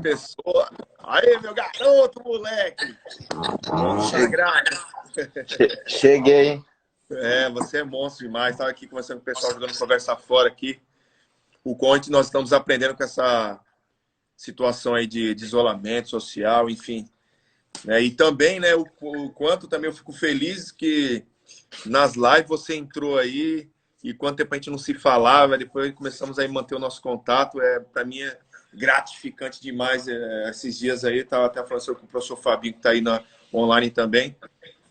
Pessoa. Aí, meu garoto, moleque! Sagrado! Cheguei. Você é monstro demais. Estava aqui conversando com o pessoal, jogando conversa fora aqui. O quanto nós estamos aprendendo com essa situação aí de isolamento social, enfim. E também, né, o quanto também eu fico feliz que nas lives você entrou aí e quanto tempo a gente não se falava, depois começamos a manter o nosso contato. Para mim é gratificante demais. Esses dias aí, estava até falando com o professor Fabinho, que está aí online também,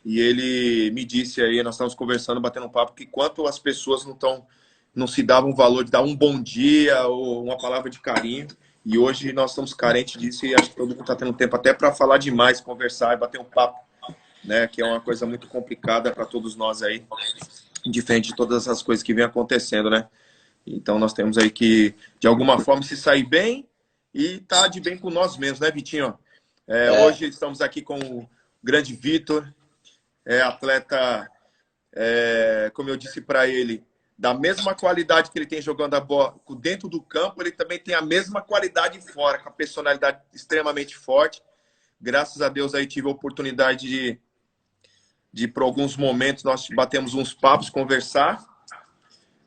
e ele me disse aí, nós estávamos conversando, batendo um papo, que quanto as pessoas não se davam valor de dar um bom dia ou uma palavra de carinho, e hoje nós estamos carentes disso e acho que todo mundo está tendo tempo até para falar demais, conversar e bater um papo, né, que é uma coisa muito complicada para todos nós aí, diferente de todas as coisas que vem acontecendo, né? Então nós temos aí que, de alguma forma, se sair bem e estar de bem com nós mesmos, né, Vitinho? Hoje estamos aqui com o grande Vitor, atleta, como eu disse para ele, da mesma qualidade que ele tem jogando a bola dentro do campo, ele também tem a mesma qualidade fora, com a personalidade extremamente forte. Graças a Deus aí tive a oportunidade por alguns momentos, nós batemos uns papos, conversar.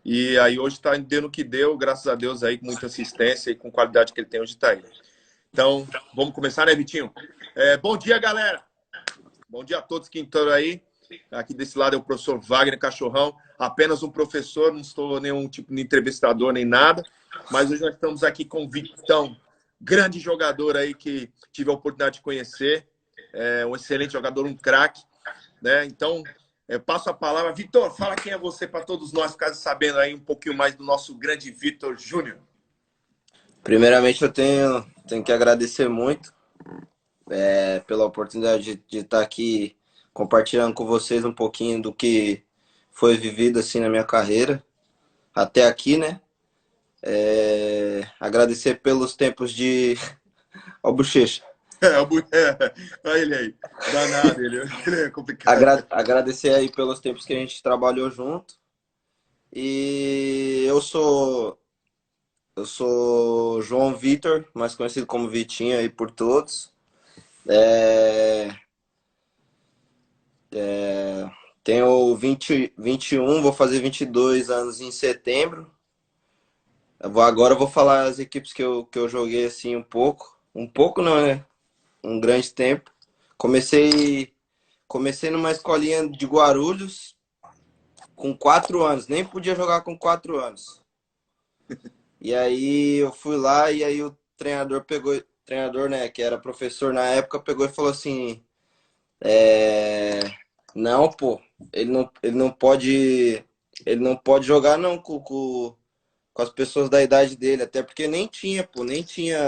E aí hoje está dando o que deu, graças a Deus, aí com muita assistência e com qualidade que ele tem, hoje está aí. Então, vamos começar, né, Vitinho? Bom dia, galera! Bom dia a todos que estão aí. Aqui desse lado é o professor Wagner Cachorrão, apenas um professor, não estou nenhum tipo de entrevistador nem nada, mas hoje nós estamos aqui com o Vitão, grande jogador aí que tive a oportunidade de conhecer, um excelente jogador, um craque, né? Então, eu passo a palavra. Vitor, fala quem é você para todos nós ficarem sabendo aí um pouquinho mais do nosso grande Vitor Júnior. Primeiramente, eu tenho que agradecer muito pela oportunidade de estar aqui compartilhando com vocês um pouquinho do que foi vivido assim na minha carreira até aqui, né? Agradecer pelos tempos de... Ó, o Bochecha. Olha ele aí. Danado, ele é complicado. Agradecer aí pelos tempos que a gente trabalhou junto. E eu sou João Vitor, mais conhecido como Vitinho aí por todos. Tenho 21, vou fazer 22 anos em setembro. Agora eu vou falar as equipes que eu joguei assim um pouco. Um pouco não, né? Um grande tempo. Comecei numa escolinha de Guarulhos com 4 anos. Nem podia jogar com 4 anos. E aí eu fui lá e aí o treinador pegou... Treinador, né, que era professor na época, pegou e falou assim... Não, pô, ele não pode jogar não com as pessoas da idade dele, até porque nem tinha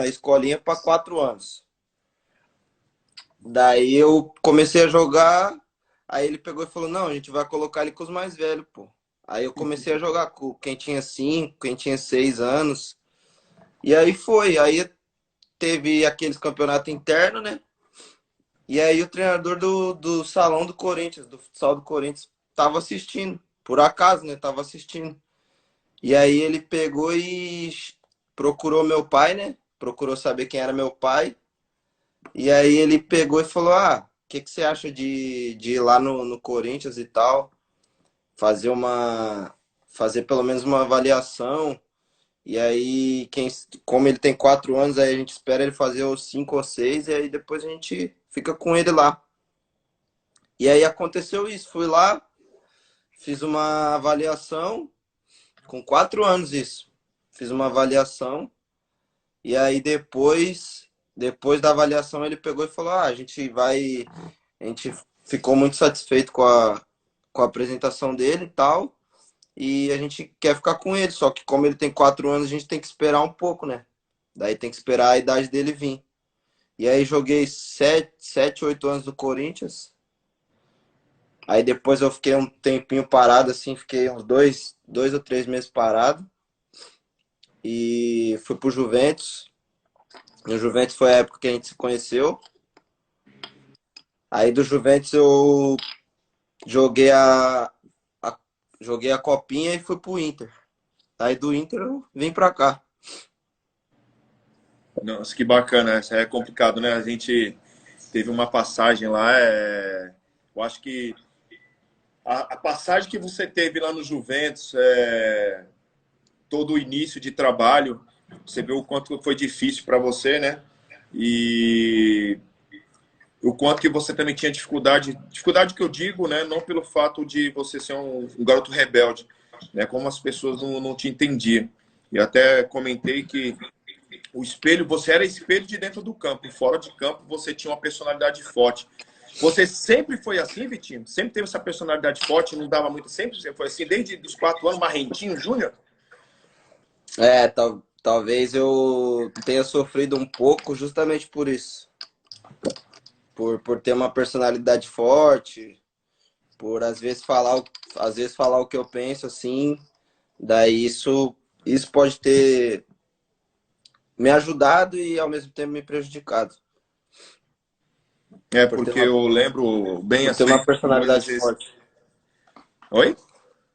escolinha para 4 anos. Daí eu comecei a jogar, aí ele pegou e falou, não, a gente vai colocar ele com os mais velhos, pô. Aí eu comecei a jogar com quem tinha 5, quem tinha 6 anos. E aí aí teve aqueles campeonatos internos, né? E aí o treinador do salão do Corinthians, do futsal do Corinthians, tava assistindo. Por acaso, né? Tava assistindo. E aí ele pegou e procurou meu pai, né? Procurou saber quem era meu pai. E aí ele pegou e falou, o que você acha de ir lá no Corinthians e tal? Fazer pelo menos uma avaliação. E aí, como ele tem 4 anos, aí a gente espera ele fazer os 5 ou 6, e aí depois a gente fica com ele lá. E aí aconteceu isso, fui lá, fiz uma avaliação, com 4 anos isso. Fiz uma avaliação, e aí depois da avaliação ele pegou e falou, a gente ficou muito satisfeito com a apresentação dele e tal, e a gente quer ficar com ele, só que como ele tem 4 anos, a gente tem que esperar um pouco, né? Daí tem que esperar a idade dele vir. E aí joguei 7, 8 anos do Corinthians. Aí depois eu fiquei um tempinho parado, assim, fiquei uns 2 ou 3 meses parado. E fui pro Juventus. No Juventus foi a época que a gente se conheceu. Aí do Juventus eu joguei joguei a copinha e fui pro Inter. Aí do Inter eu vim pra cá. Nossa, que bacana. Isso é complicado, né? A gente teve uma passagem lá. Eu acho que a passagem que você teve lá no Juventus, todo o início de trabalho, você viu o quanto foi difícil para você, né? E o quanto que você também tinha dificuldade. Dificuldade que eu digo, né? Não pelo fato de você ser um garoto rebelde, né? Como as pessoas não te entendiam. E até comentei que o espelho, você era espelho de dentro do campo. Fora de campo, você tinha uma personalidade forte. Você sempre foi assim, Vitinho? Sempre teve essa personalidade forte, não dava muito. Sempre foi assim, desde os 4 anos, marrentinho, Júnior? Talvez eu tenha sofrido um pouco justamente por isso. Por ter uma personalidade forte, por às vezes falar o que eu penso, assim. Daí isso pode ter me ajudado e ao mesmo tempo me prejudicado. É, Por ter porque uma, eu lembro bem por ter assim, uma muitas personalidade vezes. forte. Oi?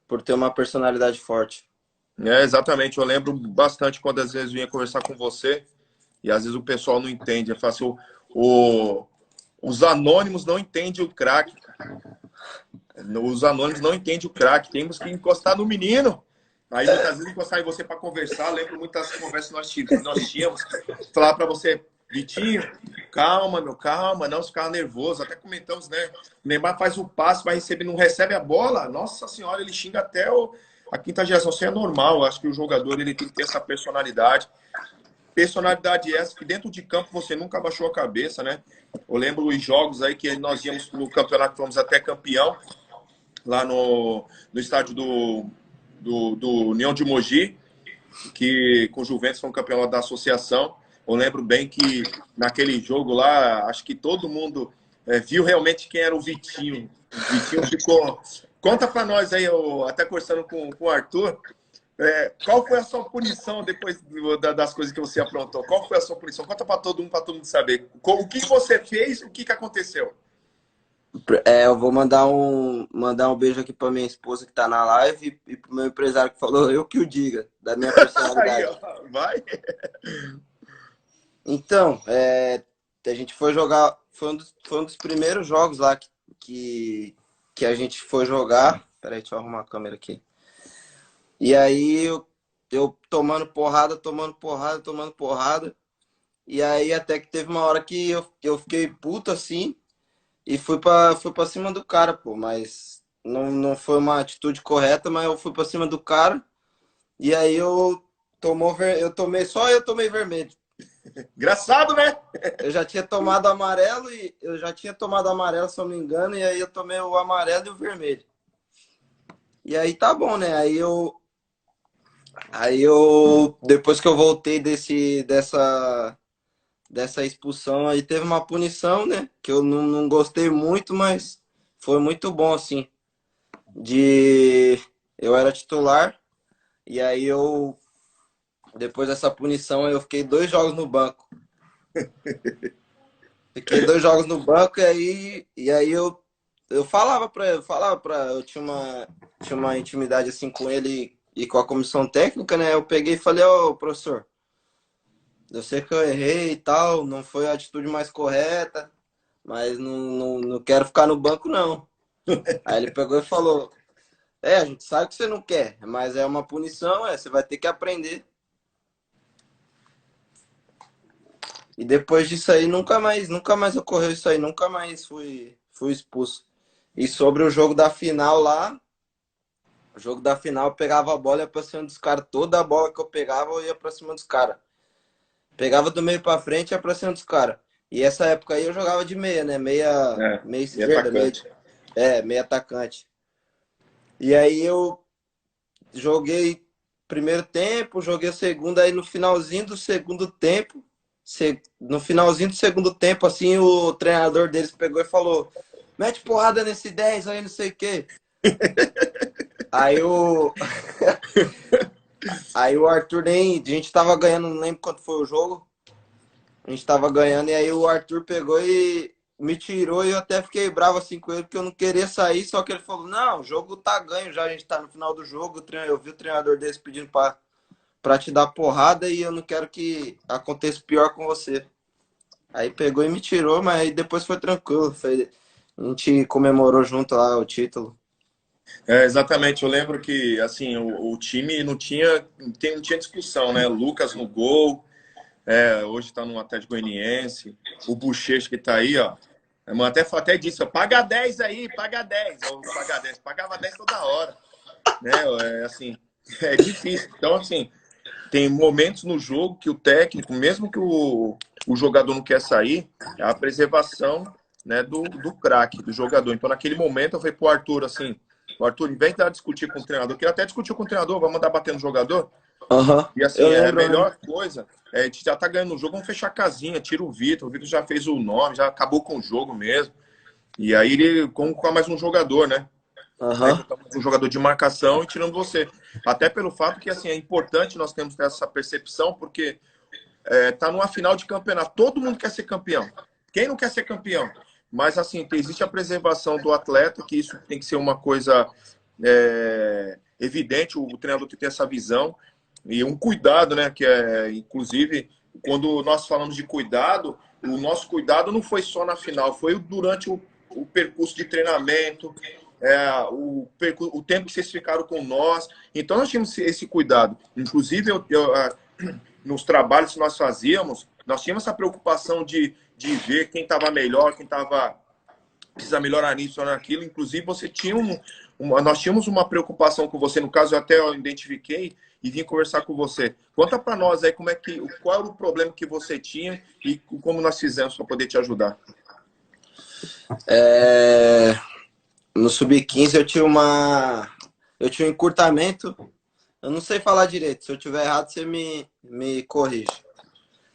Por ter uma personalidade forte. Exatamente. Eu lembro bastante quando às vezes eu vinha conversar com você e às vezes o pessoal não entende. Eu falo assim, o- os anônimos não entendem o craque. Os anônimos não entendem o craque. Temos que encostar no menino. Aí muitas vezes encostar em você para conversar. Eu lembro muitas conversas que nós tínhamos. Falar para você, Vitinho, calma, meu, calma, não ficar nervoso. Até comentamos, né? O Neymar faz o passe, vai receber, não recebe a bola. Nossa senhora, ele xinga até a quinta geração. Isso é normal. Eu acho que o jogador ele tem que ter essa personalidade. Personalidade essa que dentro de campo você nunca baixou a cabeça, né? Eu lembro os jogos aí que nós íamos no campeonato, fomos até campeão lá no estádio do União de Mogi, que com o Juventus foi um campeão lá da associação. Eu lembro bem que naquele jogo lá, acho que todo mundo viu realmente quem era o Vitinho. O Vitinho ficou. Conta pra nós aí, eu, até conversando com o Arthur, qual foi a sua punição depois das coisas que você aprontou? Qual foi a sua punição? Conta para todo mundo saber. O que você fez, o que aconteceu? Eu vou mandar um beijo aqui pra minha esposa que tá na live e pro meu empresário que falou eu que o diga, da minha Aí, personalidade. ó, vai. Então, a gente foi jogar, foi um dos primeiros jogos lá que a gente foi jogar. Peraí, deixa eu arrumar a câmera aqui. E aí eu tomando porrada, tomando porrada, tomando porrada. E aí até que teve uma hora que eu fiquei puto assim e fui pra cima do cara, pô. Mas não foi uma atitude correta, mas eu fui pra cima do cara. E aí eu tomei vermelho. Engraçado, né? Eu já tinha tomado amarelo, se eu não me engano, e aí eu tomei o amarelo e o vermelho. E aí tá bom, né? Aí eu depois que eu voltei dessa expulsão, aí teve uma punição, né? Que eu não gostei muito, mas foi muito bom, assim. De eu era titular, e aí depois dessa punição, eu fiquei 2 jogos no banco. Fiquei 2 jogos no banco e aí eu eu tinha uma intimidade assim com ele e com a comissão técnica, né? Eu peguei e falei, ô professor, eu sei que eu errei e tal, não foi a atitude mais correta, mas não quero ficar no banco, não. Aí ele pegou e falou, a gente sabe que você não quer, mas é uma punição, você vai ter que aprender. E depois disso aí, nunca mais ocorreu isso aí, nunca mais fui expulso. E sobre o jogo da final lá, o jogo da final eu pegava a bola e ia pra cima dos caras. Toda a bola que eu pegava, eu ia pra cima dos caras. Pegava do meio pra frente e ia pra cima dos caras. E essa época aí eu jogava de meia, né? Meia E esquerda, atacante. meia atacante. E aí eu joguei primeiro tempo, joguei o segundo, aí no finalzinho do segundo tempo, no finalzinho do segundo tempo, assim, o treinador deles pegou e falou: mete porrada nesse 10 aí, não sei o quê. Aí o, aí o Arthur nem. A gente tava ganhando, não lembro quanto foi o jogo. A gente tava ganhando, e aí o Arthur pegou e me tirou, e eu até fiquei bravo assim com ele, porque eu não queria sair, só que ele falou: não, o jogo tá ganho já, a gente tá no final do jogo. Eu vi o treinador deles pedindo pra te dar porrada e eu não quero que aconteça pior com você. Aí pegou e me tirou, mas aí depois foi tranquilo. A gente comemorou junto lá o título. Exatamente, eu lembro que assim o time não tinha discussão, né? Lucas no gol, hoje está no Atlético Goianiense, o Bochecha que está aí, ó. Até disse, ó, paga 10 aí, paga 10. Eu pagar 10, pagava 10 toda hora, né? Assim, é difícil. Então, assim, tem momentos no jogo que o técnico, mesmo que o jogador não quer sair, é a preservação, né, do craque, do jogador. Então, naquele momento, eu falei pro Arthur, assim, o Arthur, em vez de discutir com o treinador, que ele até discutiu com o treinador, vai mandar bater no jogador. Aham, E eu assim, a lembro, né? melhor coisa, a gente já tá ganhando o jogo, vamos fechar a casinha, tira o Vitor já fez o nome, já acabou com o jogo mesmo. E aí ele colocar mais um jogador, né? Aí Aham. botamos um jogador de marcação e tirando você. Até pelo fato que assim, é importante nós termos essa percepção, porque tá numa final de campeonato. Todo mundo quer ser campeão. Quem não quer ser campeão? Mas assim, existe a preservação do atleta, que isso tem que ser uma coisa evidente, o treinador tem que ter essa visão. E um cuidado, né? Que inclusive, quando nós falamos de cuidado, o nosso cuidado não foi só na final, foi durante o percurso de treinamento, o tempo que vocês ficaram com nós. Então, nós tínhamos esse cuidado. Inclusive, nos trabalhos que nós fazíamos, nós tínhamos essa preocupação de ver quem estava melhor, quem estava precisa melhorar nisso ou naquilo. Inclusive, você tinha nós tínhamos uma preocupação com você. No caso, eu identifiquei e vim conversar com você. Conta para nós aí qual era o problema que você tinha e como nós fizemos para poder te ajudar. No Sub-15 eu tinha um encurtamento. Eu não sei falar direito. Se eu tiver errado, você me corrige.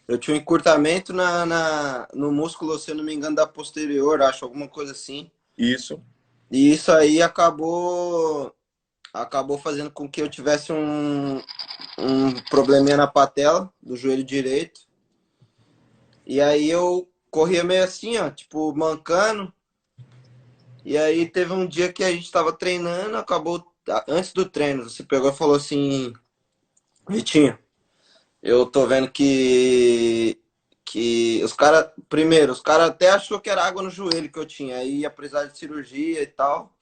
Eu tinha um encurtamento no músculo, se eu não me engano, da posterior, acho, alguma coisa assim. Isso. E isso aí acabou fazendo com que eu tivesse um probleminha na patela do joelho direito. E aí eu corria meio assim, ó, tipo, mancando. E aí teve um dia que a gente tava treinando, acabou antes do treino, você pegou e falou assim, Vitinho, eu tô vendo que os caras até achou que era água no joelho que eu tinha, aí ia precisar de cirurgia e tal.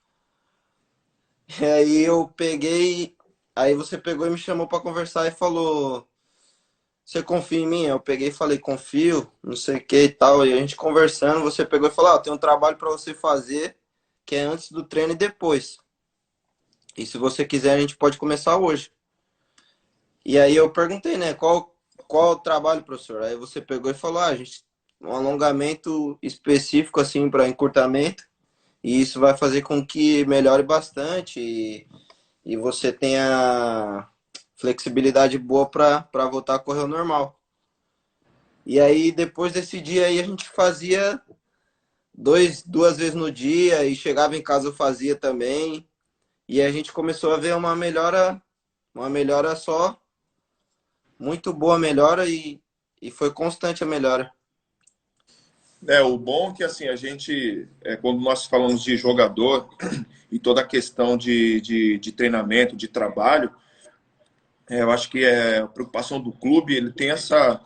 E aí eu peguei, aí você pegou e me chamou para conversar e falou, você confia em mim? Eu peguei e falei, confio, não sei o que e tal. E a gente conversando, você pegou e falou, tem um trabalho para você fazer, que é antes do treino e depois. E se você quiser, a gente pode começar hoje. E aí eu perguntei, né, qual o trabalho, professor? Aí você pegou e falou, gente, um alongamento específico assim para encurtamento, e isso vai fazer com que melhore bastante e você tenha flexibilidade boa para voltar a correr ao normal. E aí depois desse dia aí a gente fazia duas vezes no dia e chegava em casa eu fazia também. E a gente começou a ver uma melhora só, muito boa melhora e foi constante a melhora. O bom é que assim, a gente, quando nós falamos de jogador e toda a questão de treinamento, de trabalho, eu acho que a preocupação do clube, ele tem essa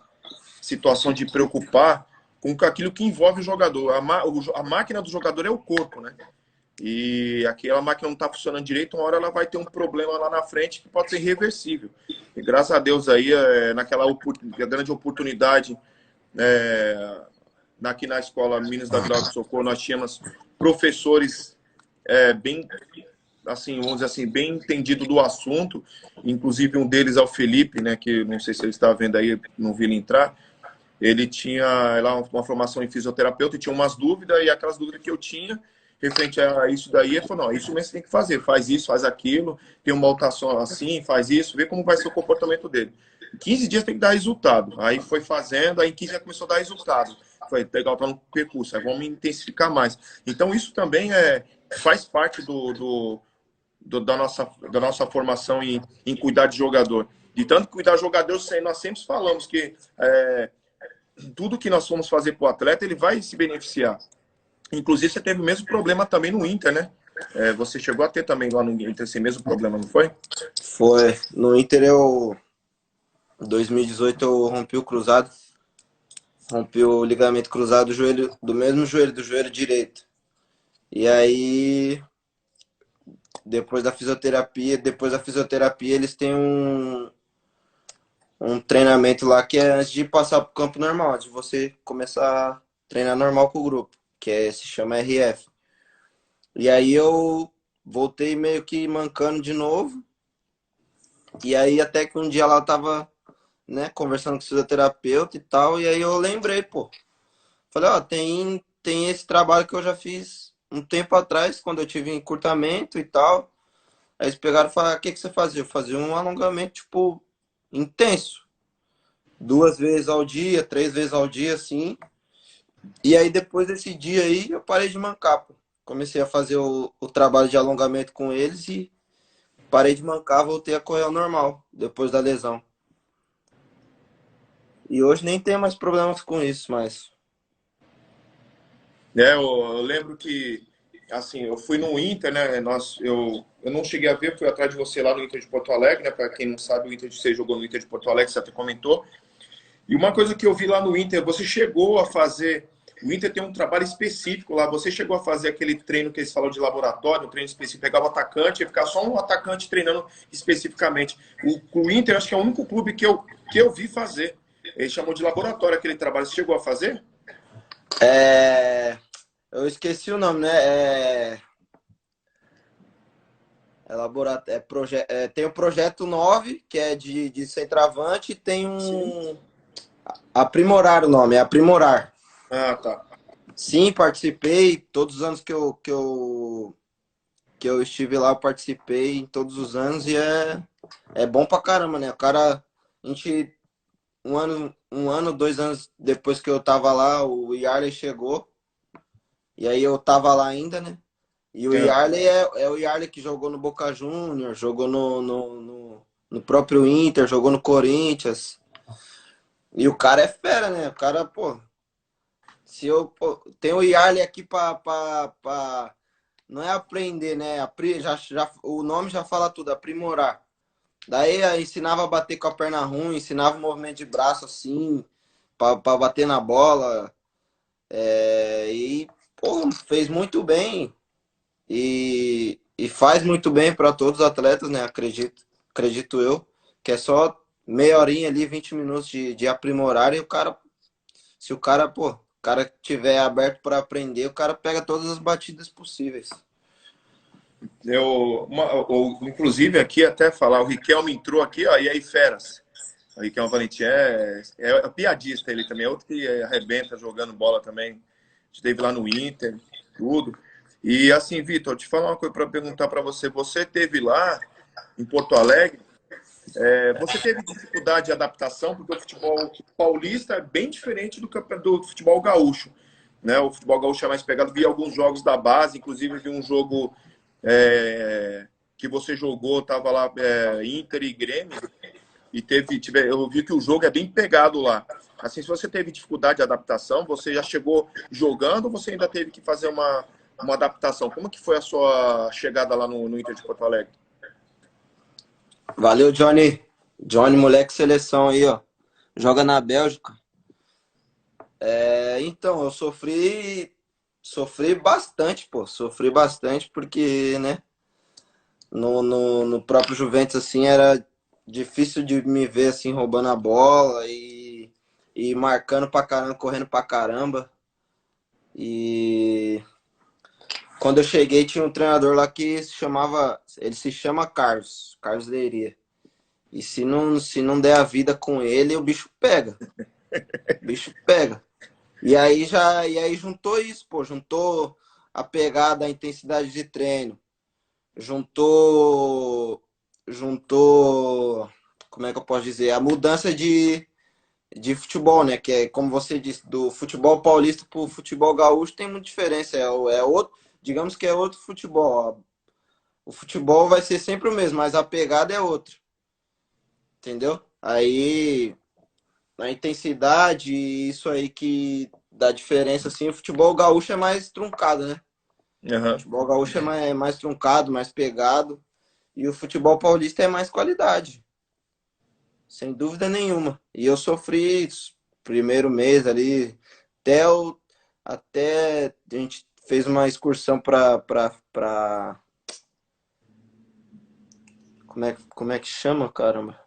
situação de preocupar com aquilo que envolve o jogador. A máquina do jogador é o corpo, né? E aquela máquina não está funcionando direito, uma hora ela vai ter um problema lá na frente que pode ser irreversível. E graças a Deus aí, naquela grande oportunidade, aqui na escola Minas da Vila do Socorro, nós tínhamos professores bem, assim, vamos dizer assim, bem entendido do assunto. Inclusive um deles é o Felipe, né, que não sei se ele está vendo aí, não vi ele entrar. Ele tinha lá uma formação em fisioterapeuta e tinha umas dúvidas, e aquelas dúvidas que eu tinha referente a isso daí, ele falou, não, isso mesmo você tem que fazer, faz isso, faz aquilo, tem uma alteração assim, faz isso, vê como vai ser o comportamento dele. Em 15 dias tem que dar resultado. Aí foi fazendo, aí em 15 já começou a dar resultado. Foi legal, para no percurso, aí vamos intensificar mais. Então isso também faz parte da nossa formação em cuidar de jogador. De tanto cuidar de jogador, nós sempre falamos que tudo que nós formos fazer para o atleta, ele vai se beneficiar. Inclusive, você teve o mesmo problema também no Inter, né? Você chegou a ter também lá no Inter esse mesmo problema, não foi? Foi. No Inter Em 2018 eu rompi o cruzado. Rompi o ligamento cruzado do mesmo joelho, do joelho direito. E aí, depois da fisioterapia, eles têm um treinamento lá que é antes de passar pro campo normal, antes de você começar a treinar normal com o grupo, se chama RF. E aí eu voltei meio que mancando de novo. E aí até que um dia ela tava, né, conversando com o fisioterapeuta e tal, e aí eu lembrei, pô. Falei, ó, tem esse trabalho que eu já fiz um tempo atrás, quando eu tive encurtamento e tal. Aí eles pegaram e falaram, o que você fazia? Eu fazia um alongamento, tipo, intenso. 2 vezes ao dia, 3 vezes ao dia, assim. E aí depois desse dia aí, eu parei de mancar, pô. Comecei a fazer o trabalho de alongamento com eles e parei de mancar, voltei a correr ao normal, depois da lesão. E hoje nem tenho mais problemas com isso, mas... Eu lembro que, assim, eu fui no Inter, né? Eu não cheguei a ver, fui atrás de você lá no Inter de Porto Alegre, né? Para quem não sabe, você jogou no Inter de Porto Alegre, você até comentou. E uma coisa que eu vi lá no Inter, você chegou a fazer. O Inter tem um trabalho específico lá. Você chegou a fazer aquele treino que eles falam de laboratório, um treino específico, pegar o atacante e ficar só um atacante treinando especificamente. O Inter, acho que é o único clube que eu vi fazer. Ele chamou de laboratório aquele trabalho. Você chegou a fazer? Eu esqueci o nome, né? Tem o projeto 9, que é de centroavante, e tem Sim. Aprimorar o nome, é aprimorar. Ah, tá. Sim, participei. Todos os anos que eu estive lá, eu participei em todos os anos e é bom pra caramba, né? A gente, 2 anos depois que eu tava lá, o Yarley chegou. E aí eu tava lá ainda, né? E o É. Yarley é o Yarley que jogou no Boca Juniors, jogou no próprio Inter, jogou no Corinthians. E o cara é fera, né? O cara, pô, se eu pô, tem o Yarley aqui pra não é aprender, né? O nome já fala tudo, aprimorar. Daí eu ensinava a bater com a perna ruim, ensinava o movimento de braço assim, pra bater na bola. E, pô, fez muito bem. E faz muito bem para todos os atletas, né? Acredito eu, que é só meia horinha ali, 20 minutos de aprimorar e se o cara tiver aberto para aprender, o cara pega todas as batidas possíveis. Inclusive, aqui até falar, o Riquelme entrou aqui, ó, e aí, feras. O Riquelme Valentim é piadista, ele também é outro que arrebenta jogando bola também. Esteve lá no Inter, tudo. E assim, Vitor, te falar uma coisa para perguntar para você. Você teve lá em Porto Alegre, você teve dificuldade de adaptação, porque o futebol paulista é bem diferente do futebol gaúcho. Né? O futebol gaúcho é mais pegado. Vi alguns jogos da base, inclusive vi um jogo que você jogou, estava lá Inter e Grêmio, e eu vi que o jogo é bem pegado lá. Assim, se você teve dificuldade de adaptação, você já chegou jogando ou você ainda teve que fazer uma adaptação? Como que foi a sua chegada lá no Inter de Porto Alegre? Valeu, Johnny. Johnny, moleque seleção aí, ó. Joga na Bélgica. Então, eu sofri bastante, pô. Sofri bastante porque, né? No próprio Juventus, assim, era difícil de me ver, assim, roubando a bola e marcando pra caramba, correndo pra caramba. E quando eu cheguei, tinha um treinador lá que ele se chama Carlos Leiria. E se não der a vida com ele, o bicho pega. O bicho pega. E aí juntou isso, pô, juntou a pegada, a intensidade de treino, juntou, como é que eu posso dizer, a mudança de futebol, né? Que é, como você disse, do futebol paulista pro futebol gaúcho tem muita diferença. Outro, digamos que é outro futebol. Ó. O futebol vai ser sempre o mesmo, mas a pegada é outra. Entendeu? Aí, na intensidade, isso aí que dá diferença, assim, o futebol gaúcho é mais truncado, né? O Uhum. futebol gaúcho é mais truncado, mais pegado. E o futebol paulista é mais qualidade. sem dúvida nenhuma. E eu sofri primeiro mês ali, até, até a gente fez uma excursão para como é que chama, caramba?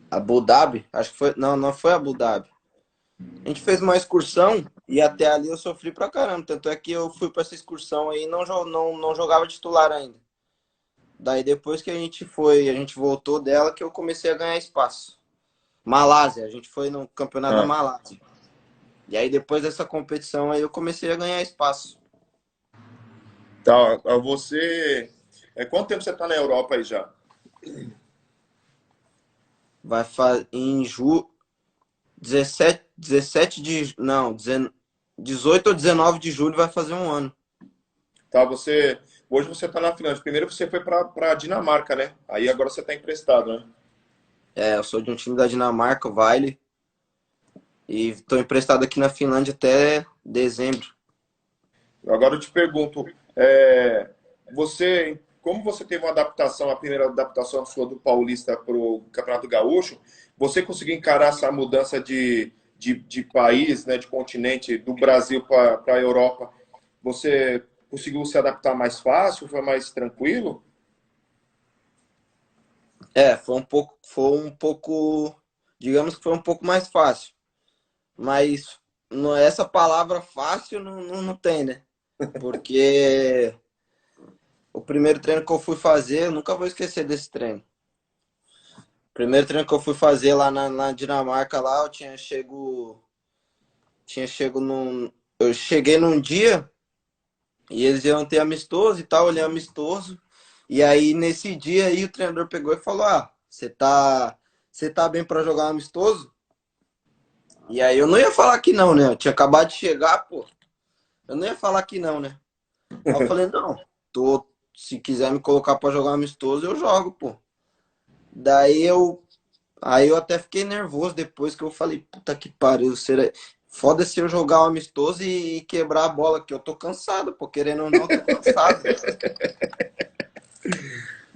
Abu Dhabi? Acho que foi, não foi Abu Dhabi. A gente fez uma excursão e até ali eu sofri pra caramba. Tanto é que eu fui pra essa excursão aí e não jogava titular ainda. Daí depois que a gente foi, a gente voltou dela que eu comecei a ganhar espaço. Malásia, a gente foi no campeonato da Ah, Malásia. E aí depois dessa competição aí eu comecei a ganhar espaço. tá. Você. Quanto tempo você está na Europa aí já? Vai fazer em 17 de, não, 18 ou 19 de julho vai fazer um ano. Tá, hoje você está na Finlândia. Primeiro você foi para Dinamarca, né? Aí agora você está emprestado, né? É, eu sou de um time da Dinamarca, o Vejle, e estou emprestado aqui na Finlândia até dezembro. Agora eu te pergunto, como você teve uma adaptação, a primeira adaptação sua do Paulista para o Campeonato Gaúcho, você conseguiu encarar essa mudança de país, né, de continente, do Brasil para a Europa? Você conseguiu se adaptar mais fácil? Foi mais tranquilo? É, foi um pouco, digamos que foi um pouco mais fácil, mas essa palavra fácil não tem, né? Porque o primeiro treino que eu fui fazer, eu nunca vou esquecer desse treino. O primeiro treino que eu fui fazer lá na Dinamarca, lá, tinha chego num, eu cheguei num dia e eles iam ter amistoso e tal, olhei amistoso. E aí, nesse dia aí, o treinador pegou e falou: Ah, você tá bem para jogar um amistoso? E aí eu não ia falar que não, né? Eu tinha acabado de chegar, pô. Eu não ia falar que não, né? Aí eu falei: Não, se quiser me colocar para jogar um amistoso, eu jogo, pô. Daí aí eu até fiquei nervoso depois que eu falei: Puta que pariu, foda se eu jogar um amistoso e quebrar a bola, que eu tô cansado, pô. Querendo ou não, eu tô cansado.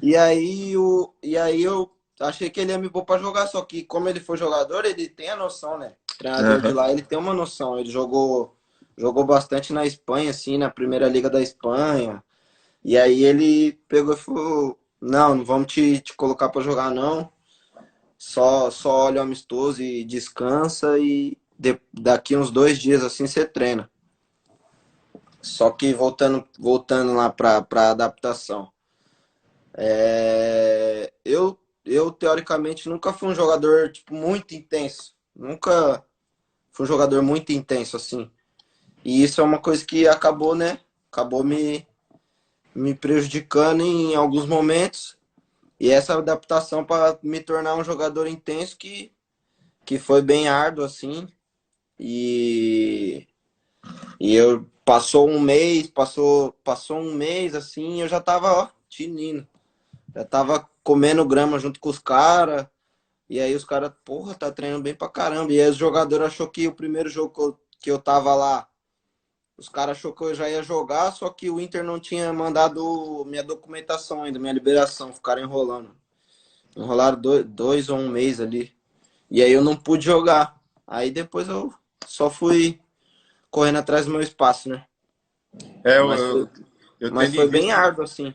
E aí eu achei que ele ia me pôr pra jogar, só que como ele foi jogador, ele tem a noção, né? O treinador de Aham. lá, ele tem uma noção. Ele jogou bastante na Espanha, assim, na primeira liga da Espanha. E aí ele pegou e falou: Não vamos te colocar pra jogar, não. Só olha o amistoso e descansa e daqui uns 2 dias assim você treina. Só que voltando lá pra adaptação. Eu teoricamente nunca fui um jogador tipo muito intenso. Nunca fui um jogador muito intenso assim. E isso é uma coisa que acabou, né? Acabou me prejudicando em alguns momentos. E essa adaptação para me tornar um jogador intenso que foi bem árduo assim. E, e eu passou um mês assim, eu já tava, ó, tinindo. Já tava comendo grama junto com os caras. E aí os caras, porra, tá treinando bem pra caramba. E aí os jogadores achou que o primeiro jogo que eu tava lá, os caras achou que eu já ia jogar, só que o Inter não tinha mandado minha documentação ainda, minha liberação. Ficaram enrolando. Enrolaram dois ou um mês ali. E aí eu não pude jogar. Aí depois eu só fui correndo atrás do meu espaço, né? É, eu, Mas foi, eu, eu mas tendo em foi bem vista. árduo, assim.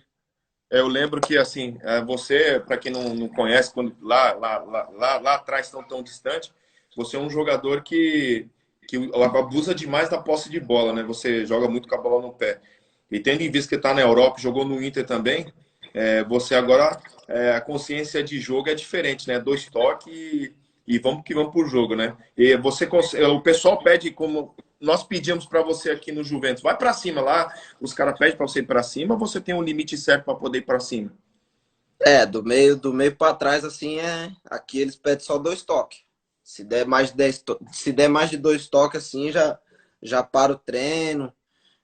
Eu lembro que, assim, você, para quem não conhece, quando lá atrás, tão distante, você é um jogador que abusa demais da posse de bola, né? Você joga muito com a bola no pé. E tendo em vista que está na Europa, jogou no Inter também, você agora, a consciência de jogo é diferente, né? Dois toques e vamos que vamos por jogo, né? E o pessoal pede, como nós pedimos para você aqui no Juventus, vai para cima lá, os caras pedem para você ir para cima, ou você tem um limite certo para poder ir para cima? É, do meio para trás, assim, aqui eles pedem só 2 toques. Se der mais de 2 toques, assim, já para o treino,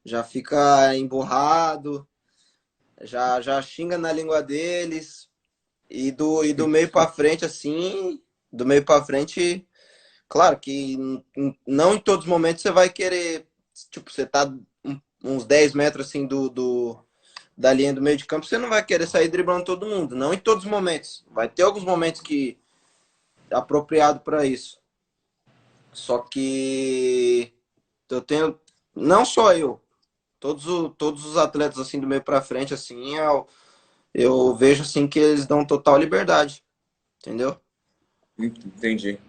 já fica emburrado, já xinga na língua deles. E do meio para frente, assim, do meio para frente, claro que não em todos os momentos você vai querer, tipo, você tá uns 10 metros, assim, da linha do meio de campo, você não vai querer sair driblando todo mundo. Não em todos os momentos. Vai ter alguns momentos que é apropriado para isso. Só que eu tenho, não só eu, todos os atletas assim do meio para frente, assim, eu vejo assim que eles dão total liberdade. Entendeu? Entendi.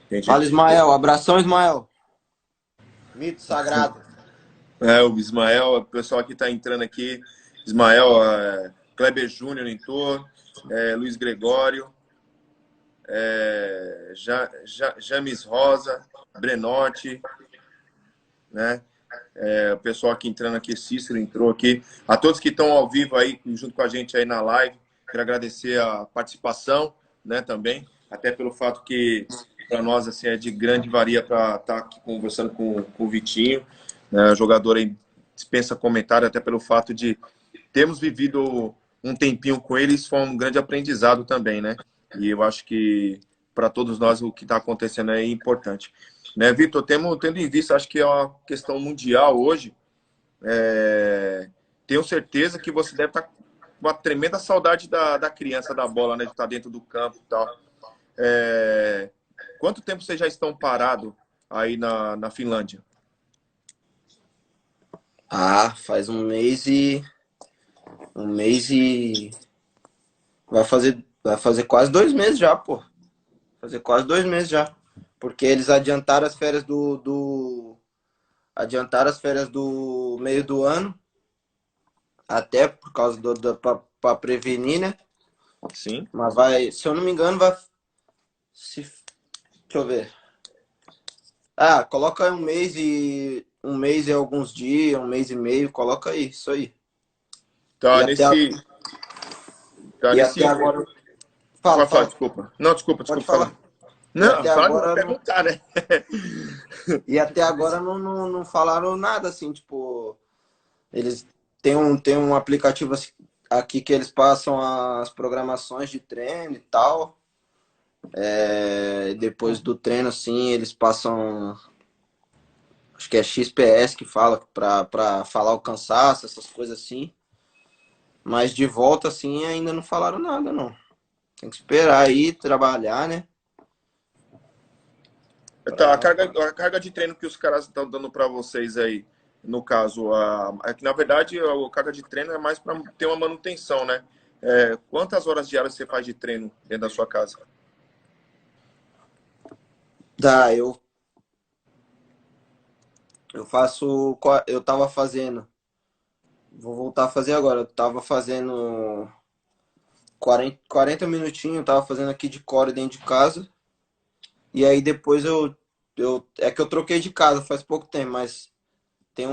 Entendi. Fala, Ismael. Abração, Ismael. Mito sagrado. O Ismael, o pessoal aqui está entrando aqui. Ismael, Kleber Júnior entrou, Luiz Gregório, James Rosa, Brenotti, né? O pessoal aqui entrando aqui, Cícero entrou aqui. A todos que estão ao vivo aí, junto com a gente aí na live, quero agradecer a participação, né, também, até pelo fato que para nós assim, é de grande valia para estar aqui conversando com o Vitinho, né, jogador aí dispensa comentário, até pelo fato de termos vivido um tempinho com ele, isso foi um grande aprendizado também, né? E eu acho que para todos nós o que está acontecendo é importante. Né, Vitor, tendo em vista, acho que é uma questão mundial hoje, tenho certeza que você deve estar com uma tremenda saudade da criança da bola, né, de estar dentro do campo e tal. Quanto tempo vocês já estão parados aí na Finlândia? Faz um mês e vai fazer quase 2 meses já, pô. Fazer quase 2 meses já. Porque eles adiantaram as férias adiantaram as férias do meio do ano, até por causa para prevenir, né? Sim. Mas se eu não me engano, deixa eu ver. Coloca aí um mês e alguns dias, um mês e meio, coloca aí, isso aí. Tá, e até agora. Fala, desculpa. Não, desculpa Pode falar. falar. Não, fala, perguntar, né? E até agora não falaram nada, assim, tipo, eles têm um aplicativo aqui que eles passam as programações de treino e tal. Depois do treino, assim, eles passam, acho que é XPS que fala, pra falar o cansaço, essas coisas assim. Mas de volta, assim, ainda não falaram nada, não. Tem que esperar aí, trabalhar, né? Tá, a carga de treino que os caras estão dando para vocês aí, no caso, é que na verdade a carga de treino é mais para ter uma manutenção, né? Quantas horas diárias você faz de treino dentro da sua casa? Eu tava fazendo, vou voltar a fazer agora, eu tava fazendo 40 minutinhos, tava fazendo aqui de core dentro de casa. E aí depois é que eu troquei de casa faz pouco tempo, mas tem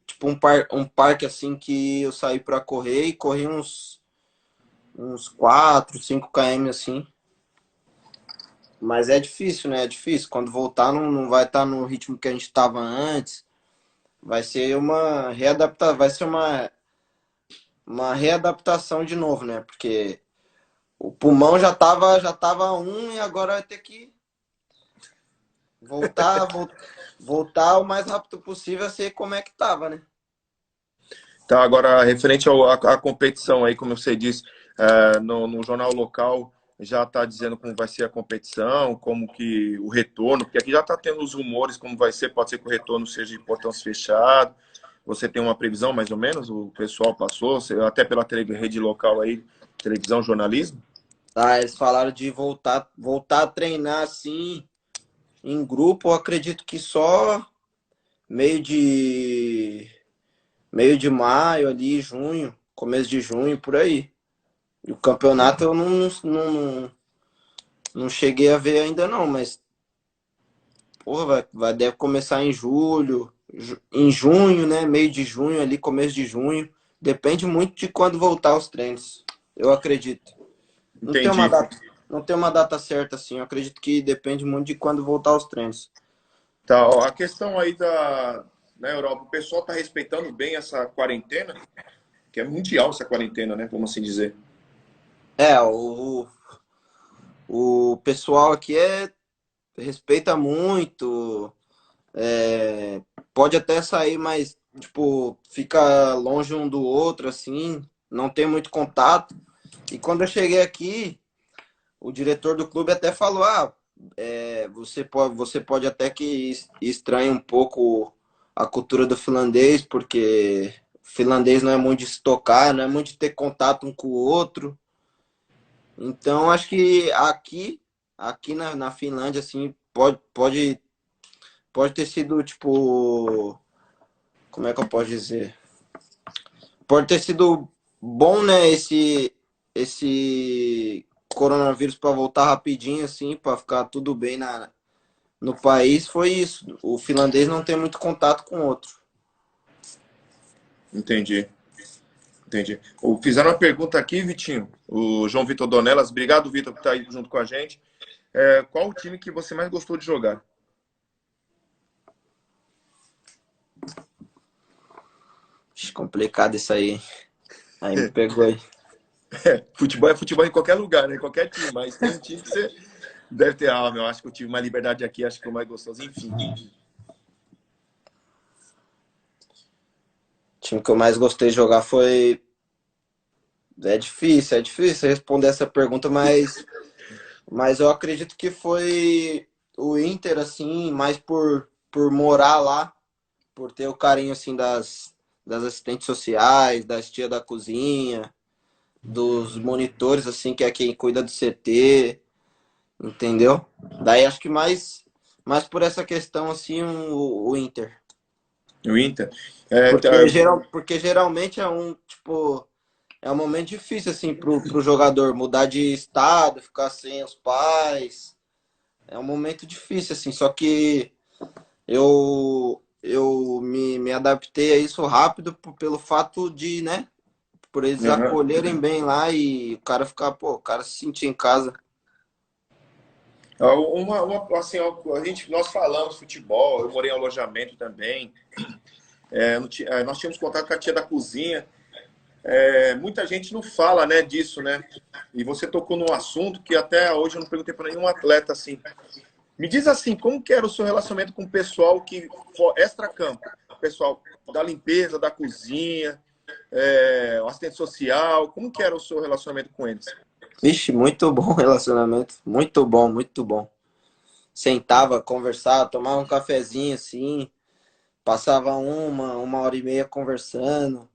tipo um parque assim que eu saí pra correr e corri uns 4, 5 km assim. Mas é difícil, né? É difícil. Quando voltar não vai estar no ritmo que a gente estava antes. Vai ser uma readaptação de novo, né? Porque o pulmão já tava um e agora vai ter que voltar o mais rápido possível a ser como é que tava, né? Tá, agora, referente à competição aí, como você disse, no jornal local já está dizendo como vai ser a competição, como que o retorno, porque aqui já está tendo os rumores como vai ser, pode ser que o retorno seja de portões fechados. Você tem uma previsão, mais ou menos? O pessoal passou, até pela rede local aí, televisão, jornalismo? Eles falaram de voltar a treinar assim, em grupo, eu acredito que só meio de maio ali, junho, começo de junho, por aí. E o campeonato eu não cheguei a ver ainda não, mas porra, deve começar em julho, em junho, né? Meio de junho ali, começo de junho. Depende muito de quando voltar os treinos, eu acredito. Entendi. Não tem uma data certa assim, eu acredito que depende muito de quando voltar os treinos. Tá, ó, a questão aí na Europa, o pessoal está respeitando bem essa quarentena, que é mundial essa quarentena, né? Vamos assim dizer. O pessoal aqui respeita muito, pode até sair tipo, fica longe um do outro, assim, não tem muito contato. E quando eu cheguei aqui, o diretor do clube até falou, você pode até que estranhe um pouco a cultura do finlandês, porque o finlandês não é muito de se tocar, não é muito de ter contato um com o outro. Então, acho que aqui na Finlândia, assim, pode ter sido, tipo, como é que eu posso dizer? Pode ter sido bom, né, esse coronavírus para voltar rapidinho, assim, para ficar tudo bem no país, foi isso. O finlandês não tem muito contato com o outro. Entendi. Entendi. Fizeram uma pergunta aqui, Vitinho. O João Vitor Donelas. Obrigado, Vitor, por estar aí junto com a gente. Qual o time que você mais gostou de jogar? Complicado isso aí. Aí me pegou aí. Futebol é futebol em qualquer lugar, né? Em qualquer time. Mas tem um time que você deve ter. Eu acho que eu tive mais liberdade aqui, acho que foi mais gostoso. Enfim. O time que eu mais gostei de jogar foi. É difícil responder essa pergunta, mas eu acredito que foi o Inter, assim, mais por morar lá, por ter o carinho, assim, das assistentes sociais, das tias da cozinha, dos monitores, assim, que é quem cuida do CT, entendeu? Daí acho que mais por essa questão, assim, o Inter. O Inter. Porque geralmente é tipo, é um momento difícil, assim, pro jogador mudar de estado, ficar sem os pais. É um momento difícil, assim, só que eu me adaptei a isso rápido pelo fato de, né, por eles Uhum. acolherem bem lá e o cara ficar, pô, o cara se sentir em casa. Assim, nós falamos futebol, eu morei em alojamento também. Nós tínhamos contato com a tia da cozinha. Muita gente não fala, né, disso, né? E você tocou num assunto que até hoje eu não perguntei para nenhum atleta assim. Me diz assim, como que era o seu relacionamento com o pessoal que extra-campo? O pessoal da limpeza, da cozinha, o assistente social, como que era o seu relacionamento com eles? Vixe, muito bom o relacionamento. Muito bom, muito bom. Sentava, conversava, tomava um cafezinho assim, passava uma hora e meia conversando.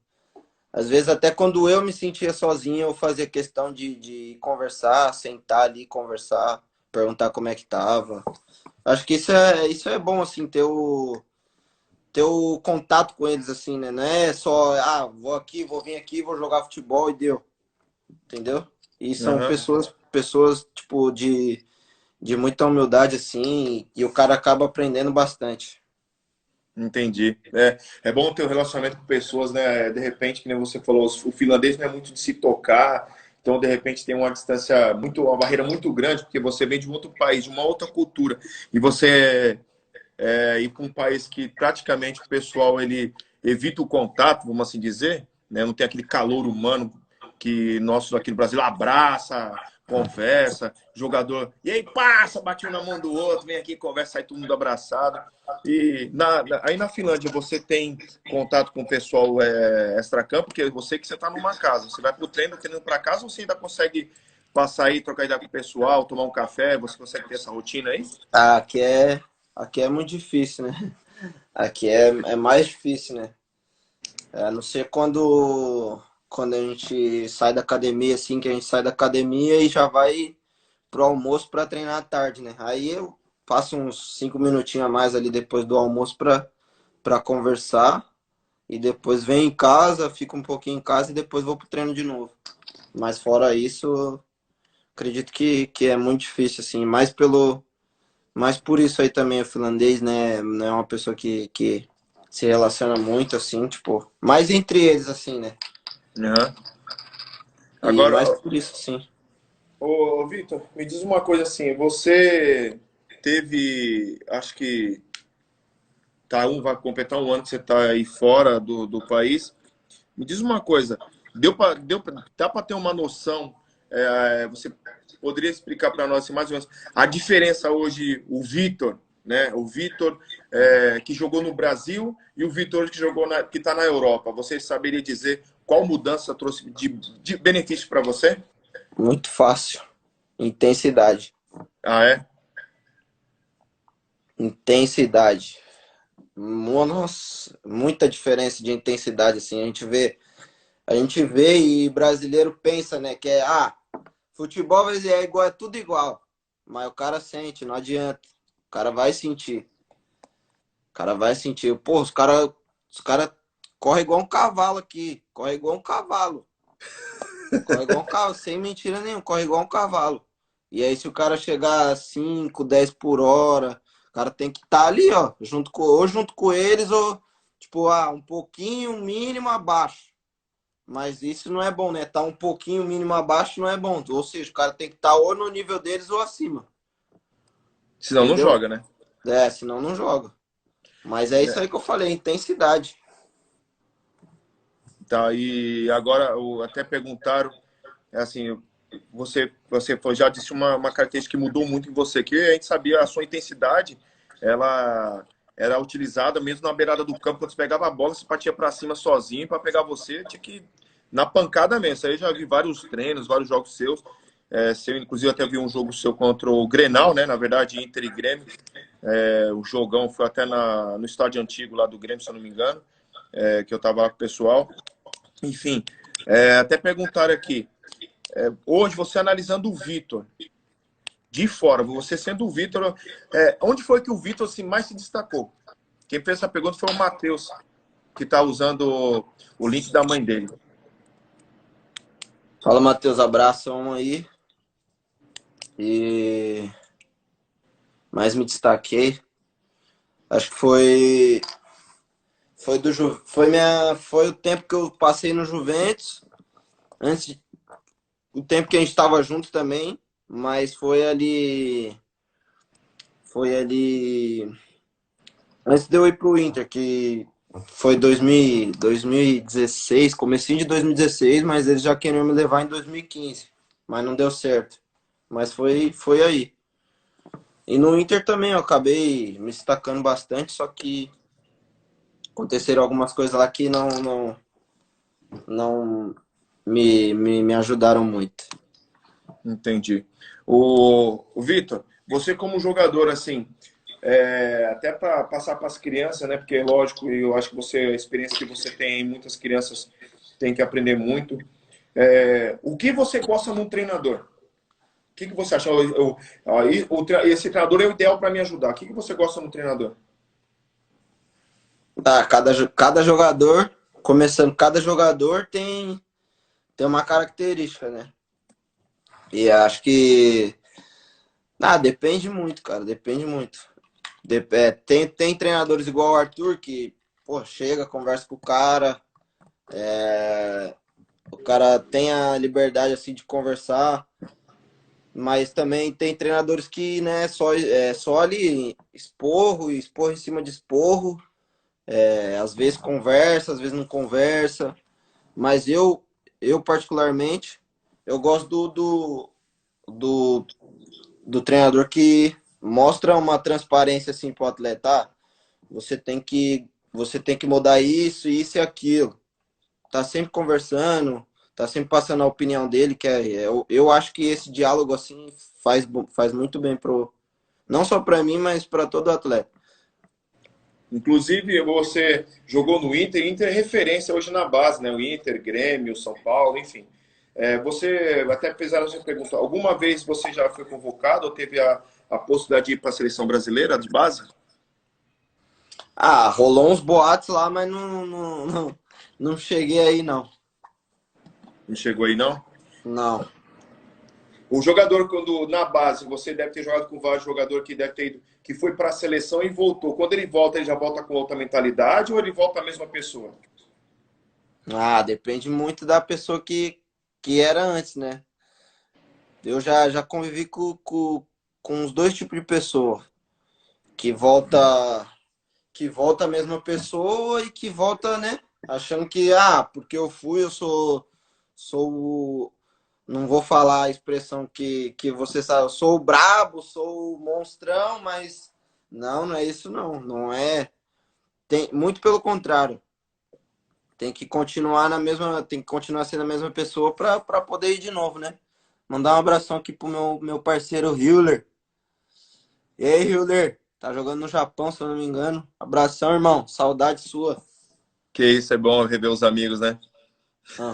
Às vezes, até quando eu me sentia sozinho, eu fazia questão de conversar, sentar ali, conversar, perguntar como é que tava. Acho que isso é bom, assim, ter o contato com eles, assim, né? Não é só, vou vir aqui, vou jogar futebol e deu, entendeu? E são Uhum. pessoas tipo, de muita humildade, assim, e o cara acaba aprendendo bastante. Entendi. É bom ter um relacionamento com pessoas, né? De repente, que nem você falou, o finlandês não é muito de se tocar, então de repente tem uma distância uma barreira muito grande, porque você vem de um outro país, de uma outra cultura, e você ir para um país que praticamente o pessoal ele evita o contato, vamos assim dizer, né? Não tem aquele calor humano que nossos aqui no Brasil abraça, conversa, jogador, e aí passa, bate um na mão do outro, vem aqui, conversa, sai todo mundo abraçado. E aí na Finlândia você tem contato com o pessoal extracampo, porque você está numa casa, você vai para o treino, treinando para casa, ou você ainda consegue passar aí, trocar ideia com o pessoal, tomar um café, você consegue ter essa rotina aí? Ah, aqui é muito difícil, né? Aqui é mais difícil, né? A não ser quando a gente sai da academia, assim, que a gente sai da academia e já vai pro almoço para treinar à tarde, né? Aí eu passo uns 5 minutinhos a mais ali depois do almoço para conversar e depois venho em casa, fico um pouquinho em casa e depois vou pro treino de novo. Mas fora isso, acredito que é muito difícil, assim, mas por isso aí também o finlandês, né, não é uma pessoa que se relaciona muito, assim, tipo, mais entre eles, assim, né? Uhum. E Agora, mais por isso, sim. Vitor, me diz uma coisa assim, você teve, acho que vai completar um ano que você está aí fora do país. Me diz uma coisa, dá para ter uma noção, você poderia explicar para nós assim, mais ou menos a diferença hoje, o Vitor, né? O Vitor que jogou no Brasil e o Vitor que está na Europa. Você saberia dizer qual mudança trouxe de benefício para você? Muito fácil. Intensidade. Ah, é? Intensidade. Nossa, muita diferença de intensidade, assim. A gente vê e brasileiro pensa, né, que futebol é igual, é tudo igual. Mas o cara sente, não adianta. O cara vai sentir. O cara vai sentir. Pô, os cara correm igual um cavalo aqui. Corre igual um cavalo. Corre igual um cavalo, sem mentira nenhuma. Corre igual um cavalo. E aí, se o cara chegar a 5, 10 por hora, o cara tem que estar ali, ó, junto com eles, ou, tipo, um pouquinho mínimo abaixo. Mas isso não é bom, né? Tá um pouquinho mínimo abaixo não é bom. Ou seja, o cara tem que estar ou no nível deles ou acima. Senão não Entendeu? joga, né? Senão não joga. Mas é isso aí que eu falei, intensidade. Tá, e agora até perguntaram, assim, já disse uma característica que mudou muito em você, que a gente sabia a sua intensidade, ela era utilizada mesmo na beirada do campo, quando você pegava a bola, você partia para cima sozinho, para pegar você, tinha que ir na pancada mesmo. Isso aí eu já vi vários treinos, vários jogos seus. Inclusive até vi um jogo seu contra o Grenal, né? Na verdade, Inter e Grêmio. O jogão foi até no estádio antigo lá do Grêmio, se eu não me engano, que eu tava lá com o pessoal. Enfim, até perguntaram aqui, hoje você analisando o Vitor, de fora, você sendo o Vitor, onde foi que o Vitor assim, mais se destacou? Quem fez essa pergunta foi o Matheus, que está usando o link da mãe dele. Fala, Matheus, abração aí. E mais me destaquei. Acho que foi o tempo que eu passei no Juventus. O tempo que a gente estava junto também, mas foi ali antes de eu ir pro Inter, que foi 2016, comecinho de 2016, mas eles já queriam me levar em 2015, mas não deu certo. Mas foi aí. E no Inter também eu acabei me destacando bastante, só que aconteceram algumas coisas lá que não me ajudaram muito. Entendi. O Vitor, você como jogador, assim, até para passar para as crianças, né? Porque, lógico, eu acho que a experiência que você tem, muitas crianças têm que aprender muito. O que você gosta num treinador? O que você acha? Esse treinador é o ideal para me ajudar. O que você gosta no treinador? Tá, cada jogador, cada jogador tem uma característica, né? E acho que depende muito, cara, depende muito. Tem treinadores igual o Arthur que, pô, chega, conversa com o cara tem a liberdade, assim, de conversar, mas também tem treinadores que, né, só ali esporro em cima de esporro, às vezes conversa, às vezes não conversa, mas eu particularmente, eu gosto do, do treinador que mostra uma transparência assim pro atleta. Você tem que mudar isso, isso e aquilo. Tá sempre conversando, tá sempre passando a opinião dele, eu acho que esse diálogo assim faz muito bem não só para mim, mas para todo atleta. Inclusive, você jogou no Inter. Inter é referência hoje na base, né? O Inter, Grêmio, São Paulo, enfim. Você até fizeram essa pergunta. Alguma vez você já foi convocado ou teve a possibilidade de ir para a seleção brasileira de base? Rolou uns boatos lá, mas não cheguei aí, não. Não chegou aí, não? Não. O jogador, quando na base, você deve ter jogado com vários jogadores que deve ter ido, que foi para a seleção e voltou. Quando ele já volta com outra mentalidade ou ele volta a mesma pessoa? Depende muito da pessoa que era antes, né? Eu já convivi com os dois tipos de pessoa. Que volta a mesma pessoa e que volta, né? Achando que, porque eu sou, não vou falar a expressão que você sabe, eu sou o brabo, sou o monstrão, mas Não, não é isso não. Não é. Tem, muito pelo contrário. Tem que continuar na mesma, tem que continuar sendo a mesma pessoa para poder ir de novo, né? Mandar um abração aqui pro meu parceiro Hiller. E aí, Hiller? Tá jogando no Japão, se eu não me engano. Abração, irmão. Saudade sua. Que isso, é bom rever os amigos, né? Aham.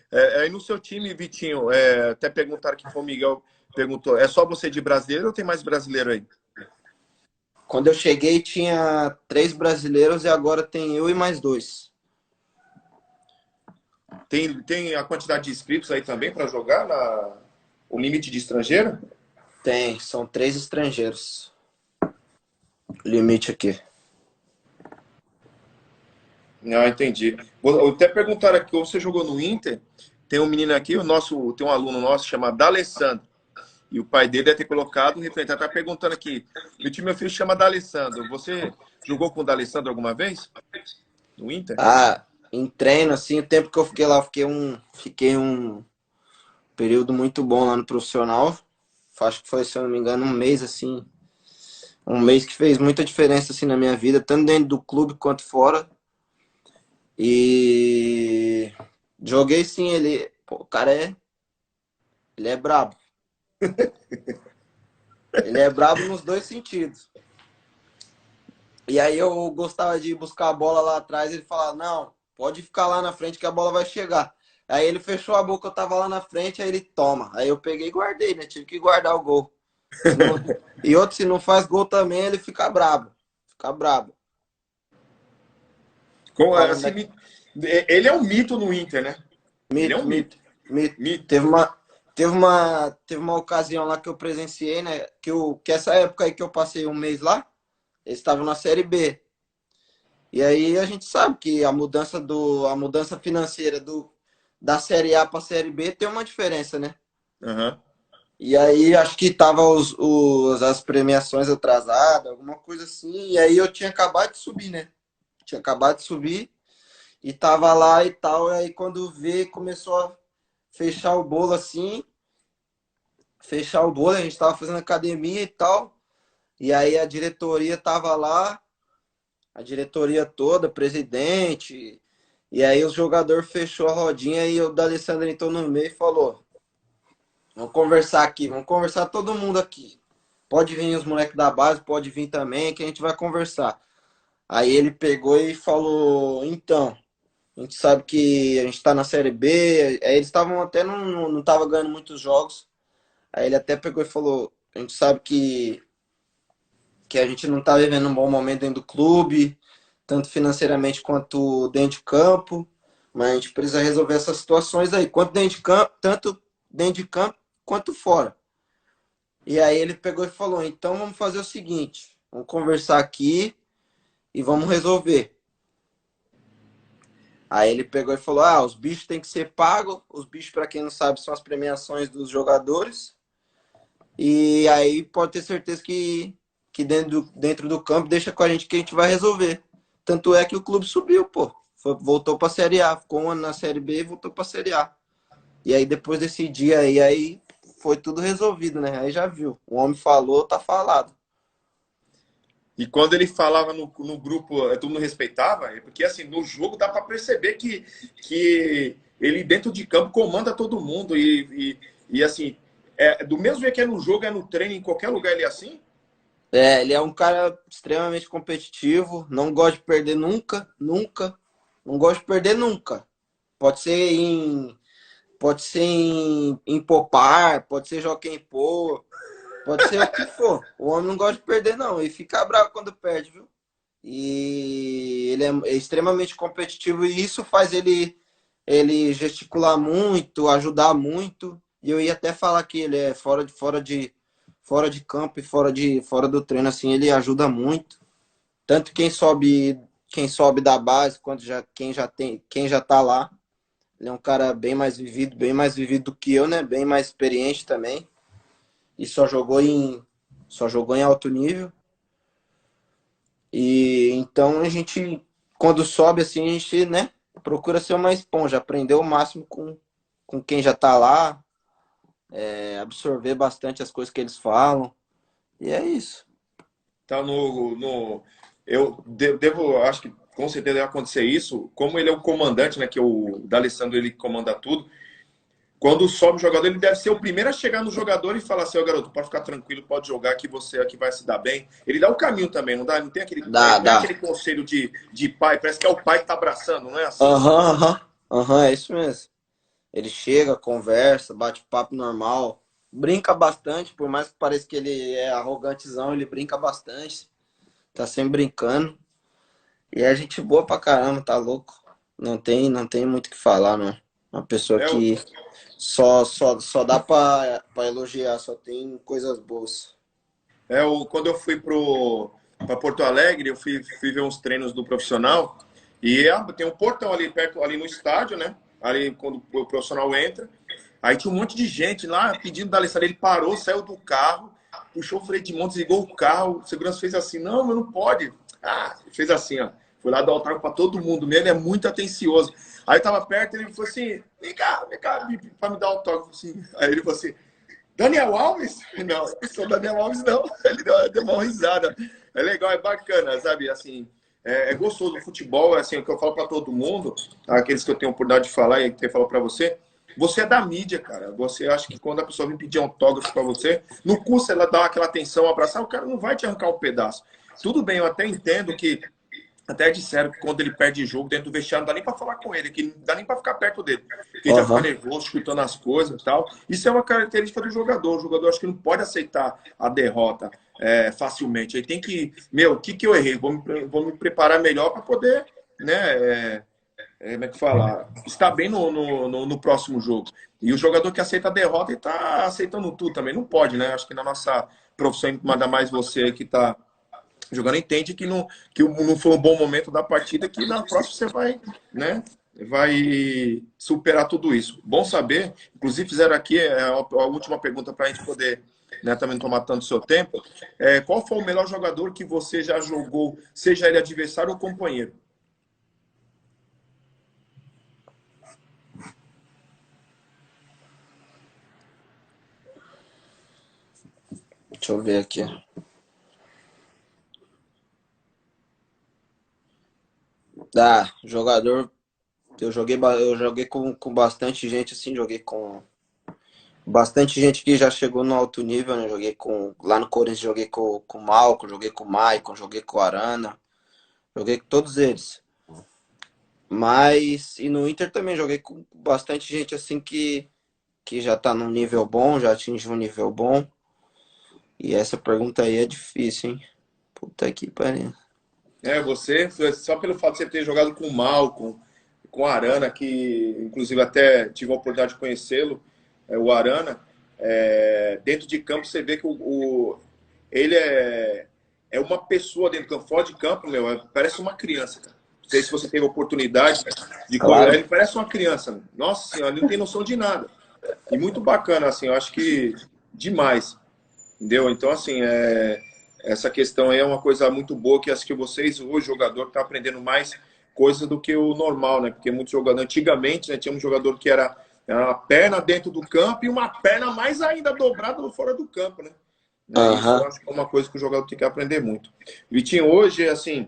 É, aí no seu time, Vitinho, até perguntaram aqui, foi o Miguel perguntou, é só você de brasileiro ou tem mais brasileiro aí? Quando eu cheguei, tinha 3 brasileiros e agora tem eu e mais 2. Tem a quantidade de inscritos aí também para jogar o limite de estrangeiro? Tem, são 3 estrangeiros. Limite aqui. Não, entendi. Vou até perguntar aqui, você jogou no Inter? Tem um menino aqui, tem um aluno nosso chamado D'Alessandro. E o pai dele deve ter colocado, o representante está perguntando aqui. Meu filho chama D'Alessandro. Você jogou com o D'Alessandro alguma vez? No Inter? Ah, em treino, assim, o tempo que eu fiquei lá, fiquei um período muito bom lá no profissional. Acho que foi, se eu não me engano, um mês, assim. Um mês que fez muita diferença, assim, na minha vida, tanto dentro do clube quanto fora. E joguei sim, ele. Pô, o cara ele é brabo. Ele é brabo nos dois sentidos. E aí eu gostava de buscar a bola lá atrás, ele falava, não, pode ficar lá na frente que a bola vai chegar. Aí ele fechou a boca, eu tava lá na frente, aí ele toma. Aí eu peguei e guardei, né? Tive que guardar o gol. Se não... E outro, se não faz gol também, ele fica brabo. Fica brabo. Falando Assim, daqui. ele é um mito no Inter, né? Ele é Mito, um mito. mito, mito. Mito. Teve uma ocasião lá que eu presenciei, né? Que essa época aí que eu passei um mês lá, eles estavam na Série B. E aí a gente sabe que a mudança financeira da Série A para a Série B tem uma diferença, né? Aham. E aí acho que tava as premiações atrasadas, alguma coisa assim. E aí eu tinha acabado de subir, né? Tinha acabado de subir e tava lá e tal. E aí quando vê, começou a fechar o bolo assim. Fechar o bolo, a gente tava fazendo academia e tal. E aí a diretoria tava lá, a diretoria toda, presidente. E aí o jogador fechou a rodinha e o D'Alessandro entrou no meio e falou: vamos conversar aqui, vamos conversar todo mundo aqui. Pode vir os moleques da base, pode vir também, que a gente vai conversar. Aí ele pegou e falou: então, a gente sabe que a gente tá na Série B. Aí eles estavam até não tava ganhando muitos jogos. Aí ele até pegou e falou: a gente sabe que a gente não tá vivendo um bom momento dentro do clube, tanto financeiramente quanto dentro de campo. Mas a gente precisa resolver essas situações aí, tanto dentro de campo quanto fora. E aí ele pegou e falou: então vamos fazer o seguinte, vamos conversar aqui e vamos resolver. Aí ele pegou e falou: os bichos têm que ser pagos. Os bichos, para quem não sabe, são as premiações dos jogadores. E aí pode ter certeza que dentro do campo deixa com a gente que a gente vai resolver. Tanto é que o clube subiu, pô. Voltou para a Série A. Ficou um ano na Série B e voltou para a Série A. E aí depois desse dia aí foi tudo resolvido, né? Aí já viu. O homem falou, tá falado. E quando ele falava no grupo, todo mundo respeitava, porque assim, no jogo dá para perceber que ele dentro de campo comanda todo mundo e assim, do mesmo jeito que é no jogo, é no treino, em qualquer lugar ele é assim? Ele é um cara extremamente competitivo, não gosta de perder nunca, nunca. Não gosta de perder nunca. Pode ser em Popar, pode ser Jockey Pô, pode ser o que for. O homem não gosta de perder, não. E fica bravo quando perde, viu? E ele é extremamente competitivo e isso faz ele gesticular muito, ajudar muito. E eu ia até falar que ele é fora de campo e fora do treino, assim, ele ajuda muito. Tanto quem sobe da base, quanto quem já tá lá. Ele é um cara bem mais vivido do que eu, né? Bem mais experiente também. E só jogou em alto nível. E então a gente, quando sobe assim, a gente, né, procura ser uma esponja, aprender o máximo com quem já tá lá, absorver bastante as coisas que eles falam. E é isso. tá eu devo, acho que com certeza deve acontecer isso. Como ele é o comandante, né? Que o D'Alessandro, ele comanda tudo. Quando sobe o jogador, ele deve ser o primeiro a chegar no jogador e falar assim: ó, garoto, pode ficar tranquilo, pode jogar, que você aqui vai se dar bem. Ele dá o caminho também, não dá? Não tem aquele, Dá, não é dá. aquele conselho de pai, parece que é o pai que tá abraçando, não é assim? Aham, aham. Aham, é isso mesmo. Ele chega, conversa, bate papo normal, brinca bastante, por mais que pareça que ele é arrogantezão, ele brinca bastante, tá sempre brincando. E é gente boa pra caramba, tá louco? Não tem muito o que falar, não. Uma pessoa É, que só dá pra elogiar, só tem coisas boas. quando eu fui para Porto Alegre, eu fui ver uns treinos do profissional e tem um portão ali perto, ali no estádio, né? Ali quando o profissional entra. Aí tinha um monte de gente lá pedindo da Alessandra. Ele parou, saiu do carro, puxou o freio de mão, desligou o carro. O segurança fez assim: não, mas não pode. Ah, fez assim, ó. Foi lá dar autógrafo para todo mundo. Ele é muito atencioso. Aí eu tava perto, ele falou assim: vem cá, para me dar autógrafo. Assim. Aí ele falou assim: Daniel Alves? Não, eu sou Daniel Alves, não. Ele deu uma risada. É legal, é bacana, sabe? Assim, é gostoso o futebol, é assim, o que eu falo para todo mundo, aqueles que eu tenho oportunidade de falar e que eu falo para você. Você é da mídia, cara. Você acha que quando a pessoa vem pedir autógrafo para você, não custa ela dar aquela atenção, abraçar, o cara não vai te arrancar um pedaço. Tudo bem, eu até entendo que até disseram que quando ele perde jogo dentro do vestiário, não dá nem para falar com ele, que não dá nem para ficar perto dele. Porque ele já fica Aham. nervoso, chutando as coisas e tal. Isso é uma característica do jogador. O jogador acho que não pode aceitar a derrota facilmente. Ele tem que, o que eu errei? Vou me preparar melhor para poder, né? Como é que fala? Estar bem no próximo jogo. E o jogador que aceita a derrota, ele está aceitando tudo também. Não pode, né? Acho que na nossa profissão, ainda mais você que está jogando, entende que não foi um bom momento da partida, que na próxima você vai, né? Vai superar tudo isso. Bom saber. Inclusive, fizeram aqui a última pergunta para a gente poder, né, também não tomar tanto seu tempo. Qual foi o melhor jogador que você já jogou, seja ele adversário ou companheiro? Deixa eu ver aqui. Jogador, eu joguei com bastante gente, assim, joguei com bastante gente que já chegou no alto nível, né? Joguei lá no Corinthians, joguei com o Malco, joguei com o Maicon, joguei com o Arana, joguei com todos eles. E no Inter também joguei com bastante gente, assim, que já tá num nível bom, já atingiu um nível bom. E essa pergunta aí é difícil, hein? Puta que pariu. Você, só pelo fato de você ter jogado com o Malcom, com o Arana, que inclusive até tive a oportunidade de conhecê-lo, o Arana, dentro de campo você vê que ele é uma pessoa dentro do campo, fora de campo, parece uma criança, cara. Não sei se você teve a oportunidade de conhecer, Claro. ele parece uma criança. Nossa senhora, ele não tem noção de nada. E muito bacana, assim, eu acho que demais. Entendeu? Então, assim, essa questão aí é uma coisa muito boa que acho que vocês, o jogador, está aprendendo mais coisas do que o normal, né? Porque muitos jogadores, antigamente, né, tinha um jogador que era uma perna dentro do campo e uma perna mais ainda dobrada fora do campo, né? Isso eu Aham. acho que é uma coisa que o jogador tem que aprender muito. Vitinho, hoje, assim,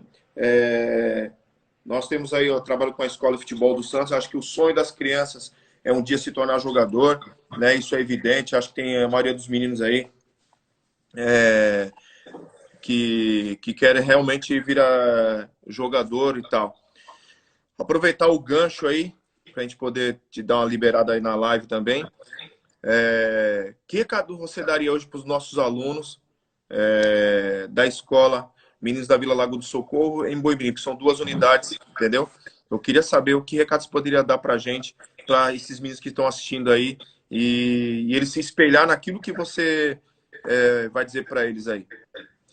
nós temos aí, eu trabalho com a Escola de Futebol do Santos, acho que o sonho das crianças é um dia se tornar jogador, né? Isso é evidente, acho que tem a maioria dos meninos aí que querem realmente virar jogador e tal. Aproveitar o gancho aí, para a gente poder te dar uma liberada aí na live também. Que recado você daria hoje para os nossos alunos da escola Meninos da Vila Lago do Socorro em Boimirim, que são 2 unidades, entendeu? Eu queria saber o que recado você poderia dar para a gente, para esses meninos que estão assistindo aí, e eles se espelhar naquilo que você vai dizer para eles aí.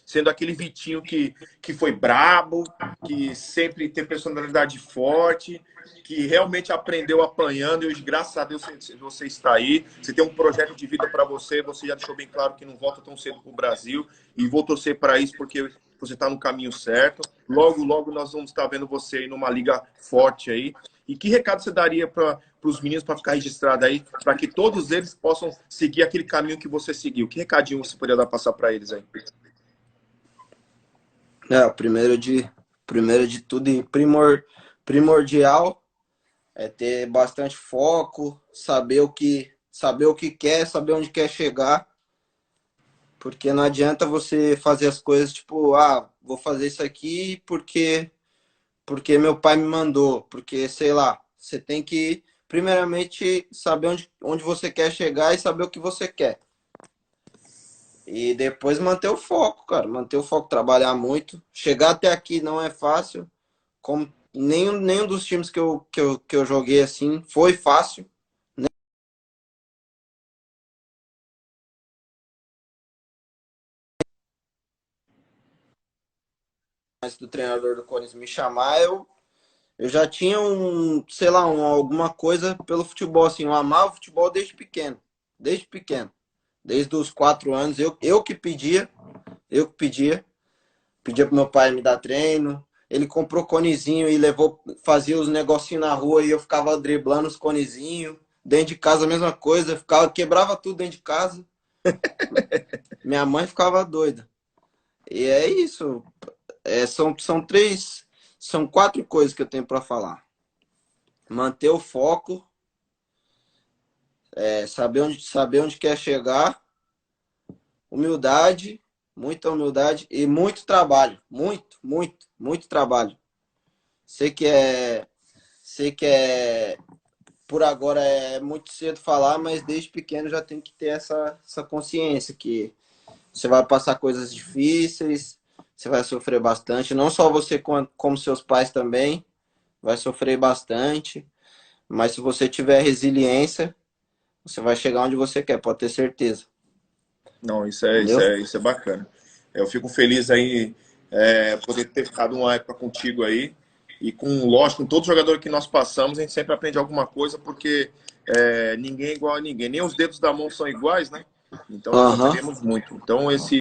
Sendo aquele Vitinho que foi brabo, que sempre tem personalidade forte, que realmente aprendeu apanhando e hoje, graças a Deus, você está aí. Você tem um projeto de vida para você, você já deixou bem claro que não volta tão cedo para o Brasil e vou torcer para isso porque você está no caminho certo. Logo, logo nós vamos estar vendo você aí numa liga forte aí. E que recado você daria para os meninos para ficar registrado aí, para que todos eles possam seguir aquele caminho que você seguiu? Que recadinho você poderia dar passar para eles aí? É, primeiro de tudo e primordial é ter bastante foco, saber o que quer, saber onde quer chegar, porque não adianta você fazer as coisas tipo, ah, vou fazer isso aqui porque meu pai me mandou, porque sei lá, você tem que primeiramente saber onde você quer chegar e saber o que você quer. E depois manter o foco, cara, manter o foco, trabalhar muito. Chegar até aqui não é fácil, como nenhum dos times que eu joguei assim foi fácil. Antes do treinador do Corinthians me chamar, eu já tinha sei lá, alguma coisa pelo futebol, assim, eu amava o futebol desde pequeno, desde os 4 anos, eu que pedia pro meu pai me dar treino, ele comprou conezinho e levou, fazia os negocinhos na rua e eu ficava driblando os conezinhos, dentro de casa a mesma coisa, quebrava tudo dentro de casa, minha mãe ficava doida. E é isso, são 4 coisas que eu tenho para falar. Manter o foco, saber onde quer chegar, humildade, muita humildade e muito trabalho. Muito trabalho. Sei que é. Sei que por agora é muito cedo falar, mas desde pequeno já tem que ter essa consciência que você vai passar coisas difíceis, você vai sofrer bastante, não só você como seus pais também, vai sofrer bastante, mas se você tiver resiliência, você vai chegar onde você quer, pode ter certeza. Não, Entendeu? isso é bacana. Eu fico feliz aí poder ter ficado uma época contigo aí. E lógico, com todo jogador que nós passamos, a gente sempre aprende alguma coisa, porque ninguém é igual a ninguém. Nem os dedos da mão são iguais, né? Então nós Aham. aprendemos muito. Então esse